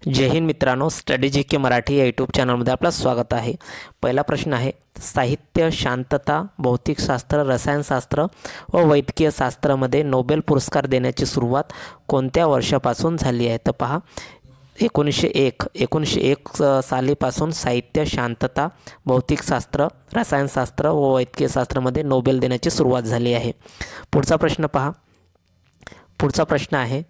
जय हिंद मित्रांनो, स्टडी जी के मराठी या यूट्यूब चॅनलमध्ये आपलं स्वागत आहे। पहिला प्रश्न आहे, साहित्य, शांतता, भौतिकशास्त्र, रसायनशास्त्र व वैद्यकीय शास्त्रामध्ये नोबेल पुरस्कार देण्याची सुरुवात कोणत्या वर्षापासून झाली आहे? तर पहा, 1901 सालीपासून साहित्य, शांतता, भौतिकशास्त्र, रसायनशास्त्र व वैद्यकीय शास्त्रामध्ये नोबेल देण्याची सुरुवात झाली आहे। पुढचा प्रश्न पहा, पुढचा प्रश्न आहे,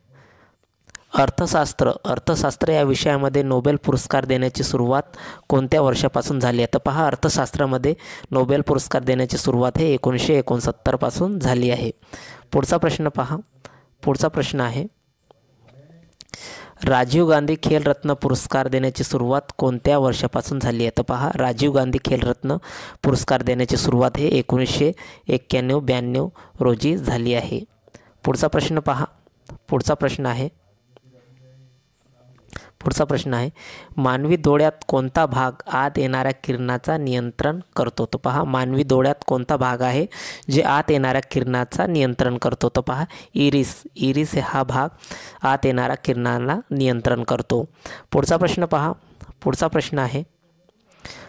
अर्थशास्त्र या विषयामध्ये नोबेल पुरस्कार देण्याची सुरुवात कोणत्या वर्षापासून झाली आहे? तर पहा, अर्थशास्त्रामध्ये नोबेल पुरस्कार देण्याची सुरुवात हे 1969 पासून झाली आहे। पुढचा प्रश्न पहा, पुढचा प्रश्न आहे, राजीव गांधी खेलरत्न पुरस्कार देण्याची सुरुवात कोणत्या वर्षापासून झाली आहे? तर पहा, राजीव गांधी खेलरत्न पुरस्कार देण्याची सुरुवात हे 1991-92 रोजी झाली आहे। पुढचा प्रश्न पहा, पुढचा प्रश्न आहे, पुढचा प्रश्न आहे, मानवी डोळ्यात कोणता भाग आत येणाऱ्या किरणाचा नियंत्रण करतो? तर पहा, मानवी डोळ्यात कोणता भाग आहे जे आत येणाऱ्या किरणाचा नियंत्रण करतो? तर पहा, इरिस हा भाग आत येणाऱ्या किरणाला नियंत्रण करतो। पुढचा प्रश्न पहा, पुढचा प्रश्न आहे,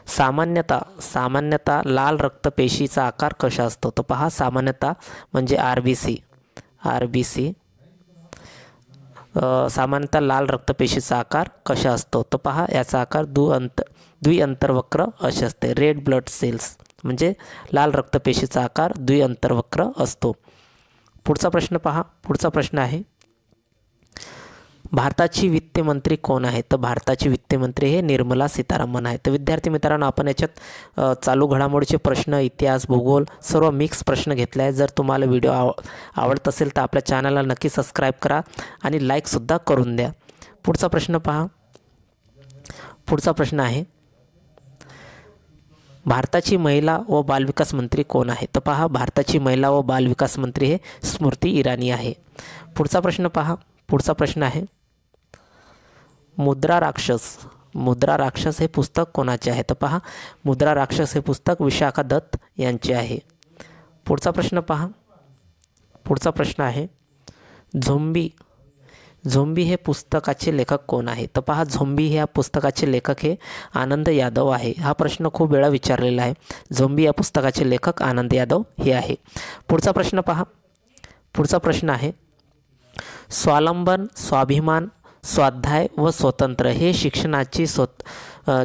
सामान्यतः लाल रक्तपेशीचा आकार कसा असतो? तर पहा, सामान्यतः म्हणजे आरबीसी सामान्यतः लाल रक्तपेशीचा आकार कशा असतो? तर पहा, याचा आकार द्विअंतर्वक्र असे असते। रेड ब्लड सेल्स म्हणजे लाल रक्तपेशीचा आकार द्विअंतर्वक्र असतो। पुढचा प्रश्न पहा, पुढचा प्रश्न आहे, भारताची वित्तमंत्री कोण आहे? तर भारताची वित्तमंत्री हे निर्मला सीतारामन आहे। तर विद्यार्थी मित्रांनो, आपण याच्यात चालू घडामोडीचे प्रश्न, इतिहास, भूगोल सर्व मिक्स प्रश्न घेतले आहे। जर तुम्हाला व्हिडिओ आवडत असेल तर आपल्या चॅनलला नक्की सबस्क्राईब करा आणि लाईकसुद्धा करून द्या। पुढचा प्रश्न पहा, पुढचा प्रश्न आहे, भारताची महिला व बालविकास मंत्री कोण आहे? तर पहा, भारताची महिला व बालविकास मंत्री हे स्मृती इराणी आहे। पुढचा प्रश्न पहा, पुढचा प्रश्न आहे, मुद्रा राक्षस हे पुस्तक कोणाचे आहे? तर पहा, मुद्रा राक्षस हे पुस्तक विशाखा दत्त यांचे आहे। पुढचा प्रश्न पहा, पुढचा प्रश्न आहे, झोंबी हे पुस्तकाचे लेखक कोण आहे? तर पहा, झोंबी ह्या पुस्तकाचे लेखक हे आनंद यादव आहे। हा प्रश्न खूप वेळा विचारलेला आहे। झोंबी या पुस्तकाचे लेखक आनंद यादव हे आहे। पुढचा प्रश्न पहा, पुढचा प्रश्न आहे, स्वावलंबन, स्वाभिमान, स्वाध्याय व स्वतंत्र हे शिक्षणाची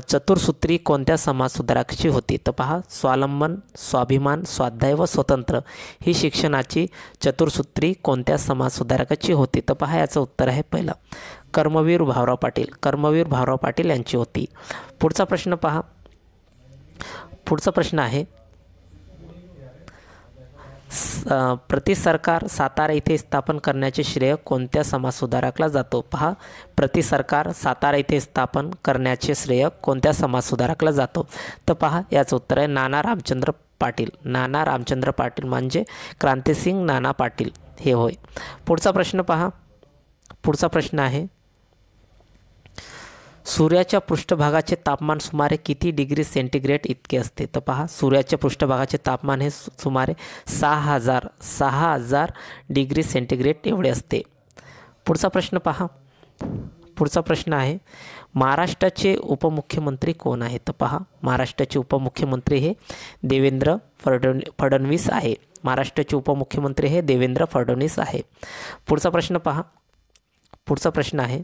चतुर्सूत्री कोणत्या समाजसुधारकाची होती? तर पहा, स्वावलंबन, स्वाभिमान, स्वाध्याय व स्वतंत्र ही शिक्षणाची चतुर्सूत्री कोणत्या समाजसुधारकाची होती? तर पहा, याचं उत्तर आहे पहिला, कर्मवीर भाऊराव पाटील यांची होती। पुढचा प्रश्न पहा, पुढचा प्रश्न आहे, प्रति सरकार सातारा येथे स्थापन करण्याचे श्रेय कोणत्या समाजसुधारकाला जातो? पहा, प्रति सरकार सातारा येथे स्थापन करण्याचे श्रेय कोणत्या समाजसुधारकाला जातो? तर पहा, याचं उत्तर आहे नाना रामचंद्र पाटील म्हणजे क्रांतिसिंग नाना पाटील हे होय। पुढचा प्रश्न पहा, पुढचा प्रश्न आहे, सूर्याच्या पृष्ठभागाचे तापमान सुमारे किती डिग्री सेंटीग्रेड इतके असते? तर पहा, सूर्याच्या पृष्ठभागाचे तापमान हे सुमारे 6000 डिग्री सेंटीग्रेड एवढे असते। पुढचा प्रश्न पहा, पुढचा प्रश्न आहे, महाराष्ट्राचे उपमुख्यमंत्री कोण आहे? तर पहा, महाराष्ट्राचे उपमुख्यमंत्री हे देवेंद्र फडणवीस आहे। महाराष्ट्राचे उपमुख्यमंत्री हे देवेंद्र फडणवीस आहे। पुढचा प्रश्न पहा, पुढचा प्रश्न आहे,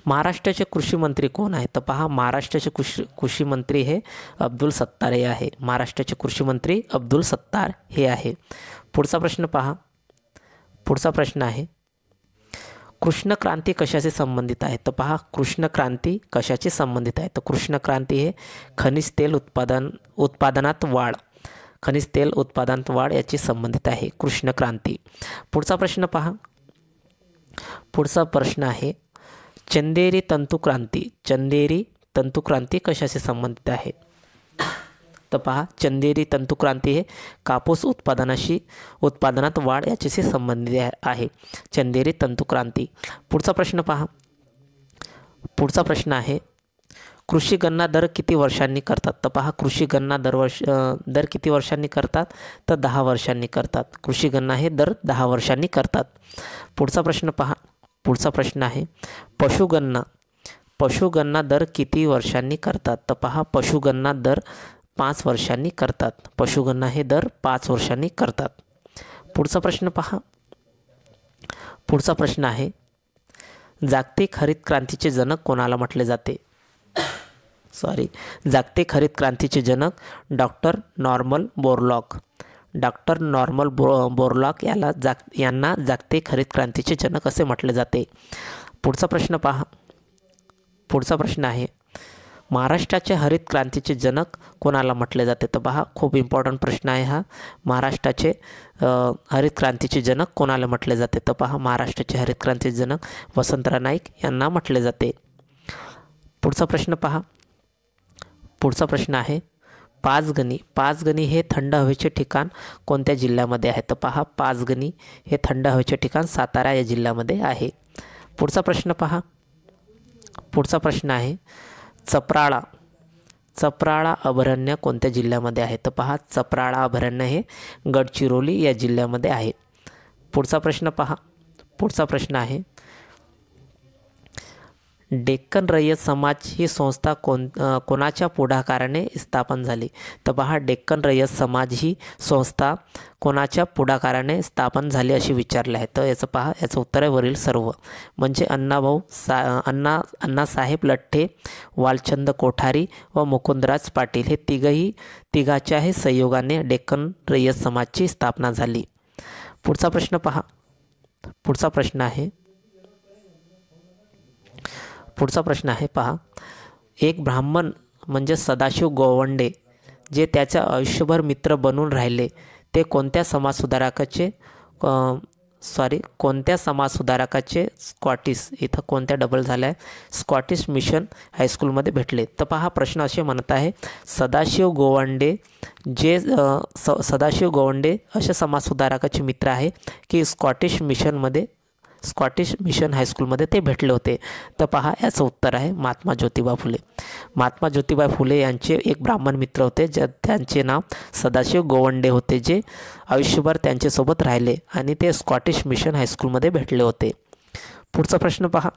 महाराष्ट्राचे कृषी मंत्री कोण आहे? तर पहा, महाराष्ट्राचे कृषी मंत्री हे अब्दुल सत्तार हे आहे। महाराष्ट्राचे कृषी मंत्री अब्दुल सत्तार हे आहे। पुढचा प्रश्न पहा, पुढचा प्रश्न आहे, कृष्ण क्रांती कशाशी संबंधित आहे? तर पहा, कृष्ण क्रांती कशाशी संबंधित आहे? तर कृष्ण क्रांती हे खनिज तेल उत्पादनात वाढ याची संबंधित आहे कृष्ण क्रांती। पुढचा प्रश्न पहा, पुढचा प्रश्न आहे, चंदेरी तंतुक्रांती कशाशी संबंधित आहे? तर पहा, चंदेरी तंतुक्रांती हे कापूस उत्पादनात वाढ याच्याशी संबंधित आहे चंदेरी तंतुक्रांती। पुढचा प्रश्न पहा, पुढचा प्रश्न आहे, कृषी गणना दर किती वर्षांनी करतात? तर पहा, कृषी गणना दर किती वर्षांनी करतात? तर 10 वर्षांनी करतात। कृषी गणना हे दर 10 वर्षांनी करतात। पुढचा प्रश्न पहा, पुढचा प्रश्न आहे पशुगणना दर किती वर्षांनी करतात? तर पहा, पशुगणना दर 5 वर्षांनी करतात. पशुगणना हे दर 5 वर्षांनी करतात. पुढचा प्रश्न पहा. पुढचा प्रश्न आहे, जागतिक हरित क्रांतीचे जनक कोणाला म्हटले जाते? जागतिक हरित क्रांतीचे जनक doctor Norman Borlaug. Doctor Norman Borlaug यांना जागतिक हरित क्रांतीचे जनक असे म्हटले जाते. पुढचा प्रश्न पहा. पुढचा प्रश्न आहे, महाराष्ट्राच्या हरित क्रांतीचे जनक कोणाला म्हटले जाते? तर पहा, खूप इम्पॉर्टंट प्रश्न आहे हा. महाराष्ट्राचे हरित क्रांतीचे जनक कोणाला म्हटले जाते? तर पहा, महाराष्ट्राचे हरित क्रांतीचे जनक वसंतराव नाईक यांना म्हटले जाते. पुढचा प्रश्न पहा. पुढचा प्रश्न आहे, पाचगणी हे थंड हवेचे ठिकाण कोणत्या जिल्ह्यामध्ये आहे? तर पहा, पाचगणी हे थंड हवेचे ठिकाण सातारा या जिल्ह्यामध्ये आहे. पुढचा प्रश्न पहा. पुढचा प्रश्न आहे, चपराळा अभयारण्य कोणत्या जिल्ह्यामध्ये आहे? तर पहा, चपराळा अभयारण्य हे गडचिरोली या जिल्ह्यामध्ये आहे. पुढचा प्रश्न पहा. पुढचा प्रश्न आहे, डेक्कन रयत समाज ही संस्था कोणाच्या पुढाकाराने स्थापन झाली? तर पहा, डेक्कन रयत समाज ही संस्था कोणाच्या पुढाकाराने स्थापन झाली अशी विचारले आहे. तर याचं पहा, याचं उत्तर आहे वरील सर्व. म्हणजे अण्णासाहेब लठ्ठे, वालचंद कोठारी व मुकुंदराज पाटील हे तिघाच्याही सहयोगाने डेक्कन रयत समाजची स्थापना झाली. पुढचा प्रश्न पहा. पुढचा प्रश्न आहे पहा, एक ब्राह्मण म्हणजे सदाशिव गोवंडे जे त्याच्या आयुष्यभर मित्र बनून राहिले ते कोणत्या समाजसुधारकाचे स्कॉटिश, इथं कोणत्या डबल झाल्या आहे, स्कॉटिश मिशन हायस्कूलमध्ये भेटले? तर पहा, प्रश्न असे म्हणत आहे, सदाशिव गोवंडे असे समाजसुधारकाचे मित्र आहे की स्कॉटिश मिशन हायस्कूलमध्ये ते भेटले होते? तर पहा, याचं उत्तर आहे महात्मा ज्योतिबा फुले. महात्मा ज्योतिबा फुले यांचे एक ब्राह्मण मित्र होते त्यांचे नाव सदाशिव गोवंडे होते, जे आयुष्यभर त्यांच्यासोबत राहिले आणि ते स्कॉटिश मिशन हायस्कूलमध्ये भेटले होते. पुढचा प्रश्न पहा.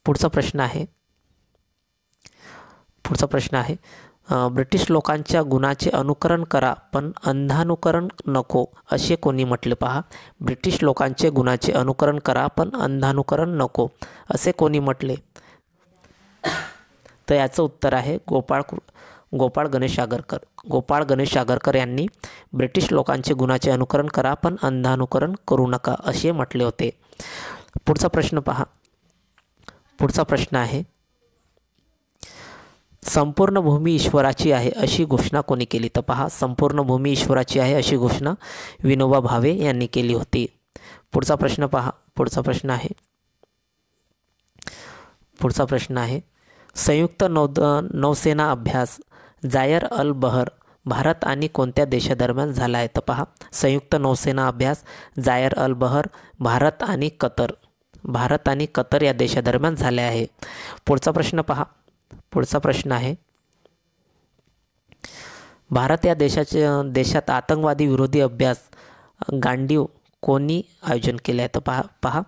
पुढचा प्रश्न आहे, ब्रिटिश लोकांच्या गुणाचे अनुकरण करा पण अंधानुकरण नको असे कोणी म्हटले? पहा, ब्रिटिश लोकांचे गुणाचे अनुकरण करा पण अंधानुकरण नको असे कोणी म्हटले? तर याचं उत्तर आहे गोपाळ गणेश आगरकर. गोपाळ गणेश आगरकर यांनी ब्रिटिश लोकांचे गुणाचे अनुकरण करा पण अंधानुकरण करू नका असे म्हटले होते. पुढचा प्रश्न पहा. पुढचा प्रश्न आहे, संपूर्ण भूमी ईश्वराची आहे अशी घोषणा कोणी केली? तर पहा, संपूर्ण भूमी ईश्वराची आहे अशी घोषणा विनोबा भावे यांनी केली होती. पुढचा प्रश्न पहा. पुढचा प्रश्न आहे, संयुक्त नौसेना अभ्यास जायर अल बहर भारत आणि कोणत्या देशादरम्यान झाला आहे? तर पहा, संयुक्त नौसेना अभ्यास जायर अल बहर भारत आणि कतर या देशादरम्यान झाले आहे. पुढचा प्रश्न पहा. पुढचा प्रश्न आहे, भारत या देशात आतंकवादी विरोधी अभ्यास गांडीव कोणी आयोजन केले आहे? तर पहा,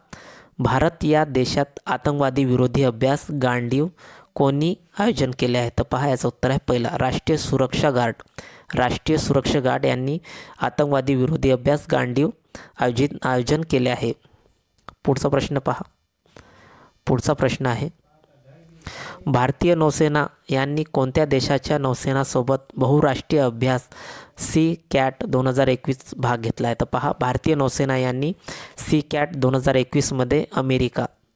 भारत या देशात आतंकवादी विरोधी अभ्यास गांडीव कोणी आयोजन केले आहे? तर पहा, याचं उत्तर आहे पहिला, राष्ट्रीय सुरक्षा गार्ड यांनी आतंकवादी विरोधी अभ्यास गांडीव आयोजन केले आहे. पुढचा प्रश्न पहा. पुढचा प्रश्न आहे, भारतीय नौसेना यांनी कोणत्या देशाच्या नौसेनासोबत बहुराष्ट्रीय अभ्यास सी-कॅट 2021 भाग घेतला आहे? तर पहा, भारतीय नौसेना यांनी सी-कॅट 2021मध्ये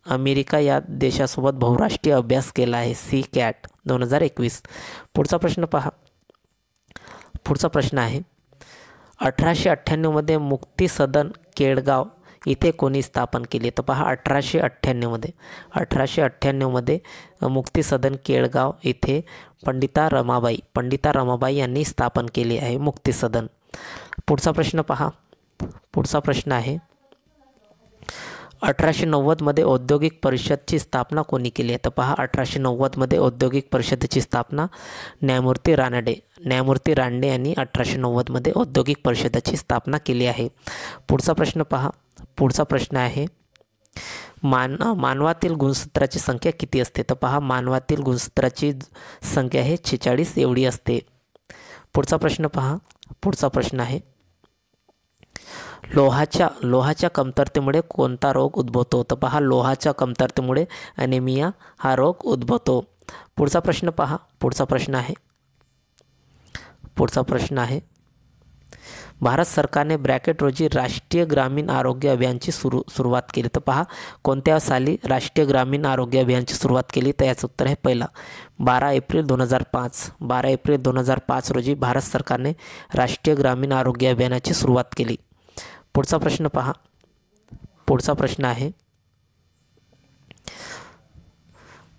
अमेरिका या देशासोबत बहुराष्ट्रीय अभ्यास केला आहे, सी-कॅट 2021. पुढचा प्रश्न पहा. पुढचा प्रश्न आहे, 1898मध्ये मुक्ती सदन केळगाव इथे कोणी स्थापन केली? तर पहा, 1898मध्ये मुक्ती सदन केळगाव इथे पंडिता रमाबाई यांनी स्थापन केली आहे मुक्ती सदन. पुढचा प्रश्न पहा. पुढचा प्रश्न आहे, 1890मध्ये औद्योगिक परिषदची स्थापना कोणी केली आहे? तर पहा, 1890मध्ये औद्योगिक परिषदेची स्थापना न्यायमूर्ती रानडे यांनी 1890मध्ये औद्योगिक परिषदेची स्थापना केली आहे. पुढचा प्रश्न पहा. पुढचा प्रश्न आहे, मानवातील गुणसूत्राची संख्या किती असते? तर पहा, मानवातील गुणसूत्राची संख्या हे 46 एवढी असते. पुढचा प्रश्न पहा. पुढचा प्रश्न आहे, लोहाच्या कमतरतेमुळे कोणता रोग उद्भवतो? तर पहा, लोहाच्या कमतरतेमुळे ॲनेमिया हा रोग उद्भवतो. पुढचा प्रश्न पहा. पुढचा प्रश्न आहे भारत सरकारने ब्रॅकेट रोजी राष्ट्रीय ग्रामीण आरोग्य अभियानची सुरुवात केली. तर पहा, कोणत्या साली राष्ट्रीय ग्रामीण आरोग्य अभियानची सुरुवात केली? तर याचं उत्तर आहे पहिला 12 एप्रिल 2005. 12 एप्रिल 2005 रोजी भारत सरकारने राष्ट्रीय ग्रामीण आरोग्य अभियानाची सुरुवात केली. पुढचा प्रश्न पहा. पुढचा प्रश्न आहे,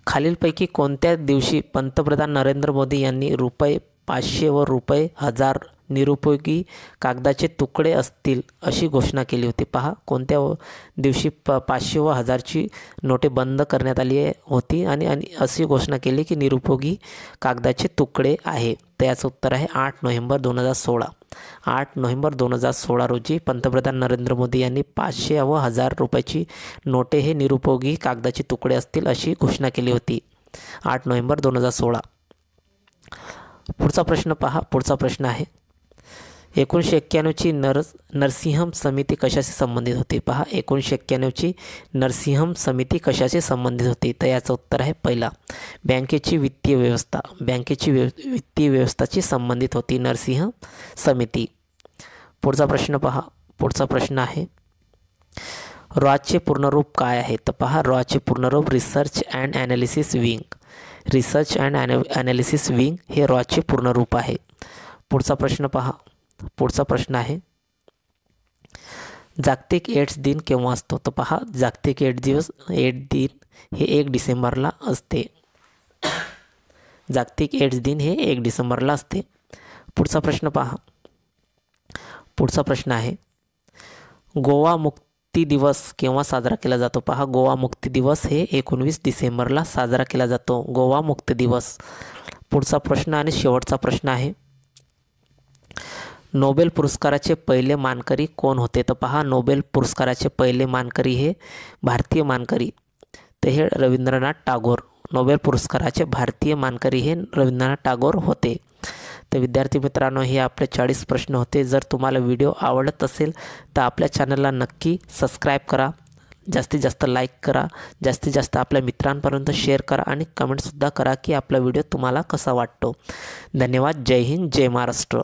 खालीलपैकी कोणत्या दिवशी पंतप्रधान नरेंद्र मोदी यांनी ₹500 व ₹1000 निरुपयोगी कागदाचे तुकडे असतील अशी घोषणा केली होती? पहा, कोणत्या दिवशी 500 व 1000ची नोटे बंद करण्यात आली होती आणि अशी घोषणा केली की निरुपयोगी कागदाचे तुकडे आहे? तर याचं उत्तर आहे 8 नोव्हेंबर 2016. 8 नोव्हेंबर 2016 रोजी पंतप्रधान नरेंद्र मोदी यांनी 500 व 1000 रुपयाची नोटे हे निरुपयोगी कागदाचे तुकडे असतील अशी घोषणा केली होती. 8 नोव्हेंबर 2016. पुढचा प्रश्न पहा. पुढचा प्रश्न आहे, 1991ची नरसिंहम समिती कशाशी संबंधित होती? पहा, 1991ची नरसिंहम समिती कशाशी संबंधित होती? तर याचं उत्तर आहे पहिला बँकेची वित्तीय व्यवस्था. बँकेची वित्तीय व्यवस्थाची संबंधित होती नरसिंह समिती. पुढचा प्रश्न पहा. पुढचा प्रश्न आहे, रॉचे पूर्णरूप काय आहे? तर पहा, रॉचे पूर्णरूप research and analysis wing. Research and analysis wing हे रॉचे पूर्णरूप आहे. पुढचा प्रश्न पहा. पुढचा प्रश्न आहे, जागतिक एड्स दिन केव्हा असतो? तर पहा, जागतिक एड्स दिन हे 1 डिसेंबरला असते. जागतिक एड्स दिन हे 1 डिसेंबरला असते. पुढचा प्रश्न पहा. पुढचा प्रश्न आहे, गोवा मुक्ती दिवस केव्हा साजरा केला जातो? पहा, गोवा मुक्ती दिवस हे 19 डिसेंबरला साजरा केला जातो. गोवा मुक्ती दिवस. पुढचा प्रश्न आणि शेवटचा प्रश्न आहे, नोबेल पुरस्काराचे पहिले मानकरी कोण होते? तर पहा, नोबेल पुरस्काराचे पहिले मानकरी हे भारतीय मानकरी ते हे रवींद्रनाथ टागोर. नोबेल पुरस्काराचे भारतीय मानकरी हे रवींद्रनाथ टागोर होते. तर विद्यार्थी मित्रांनो, हे आपले 40 प्रश्न होते. जर तुम्हाला व्हिडिओ आवडत असेल तर आपल्या चॅनलला नक्की सबस्क्राईब करा, जास्तीत जास्त लाईक करा, जास्तीत जास्त आपल्या मित्रांपर्यंत शेअर करा आणि कमेंटसुद्धा करा की आपला व्हिडिओ तुम्हाला कसा वाटतो. धन्यवाद. जय हिंद, जय महाराष्ट्र.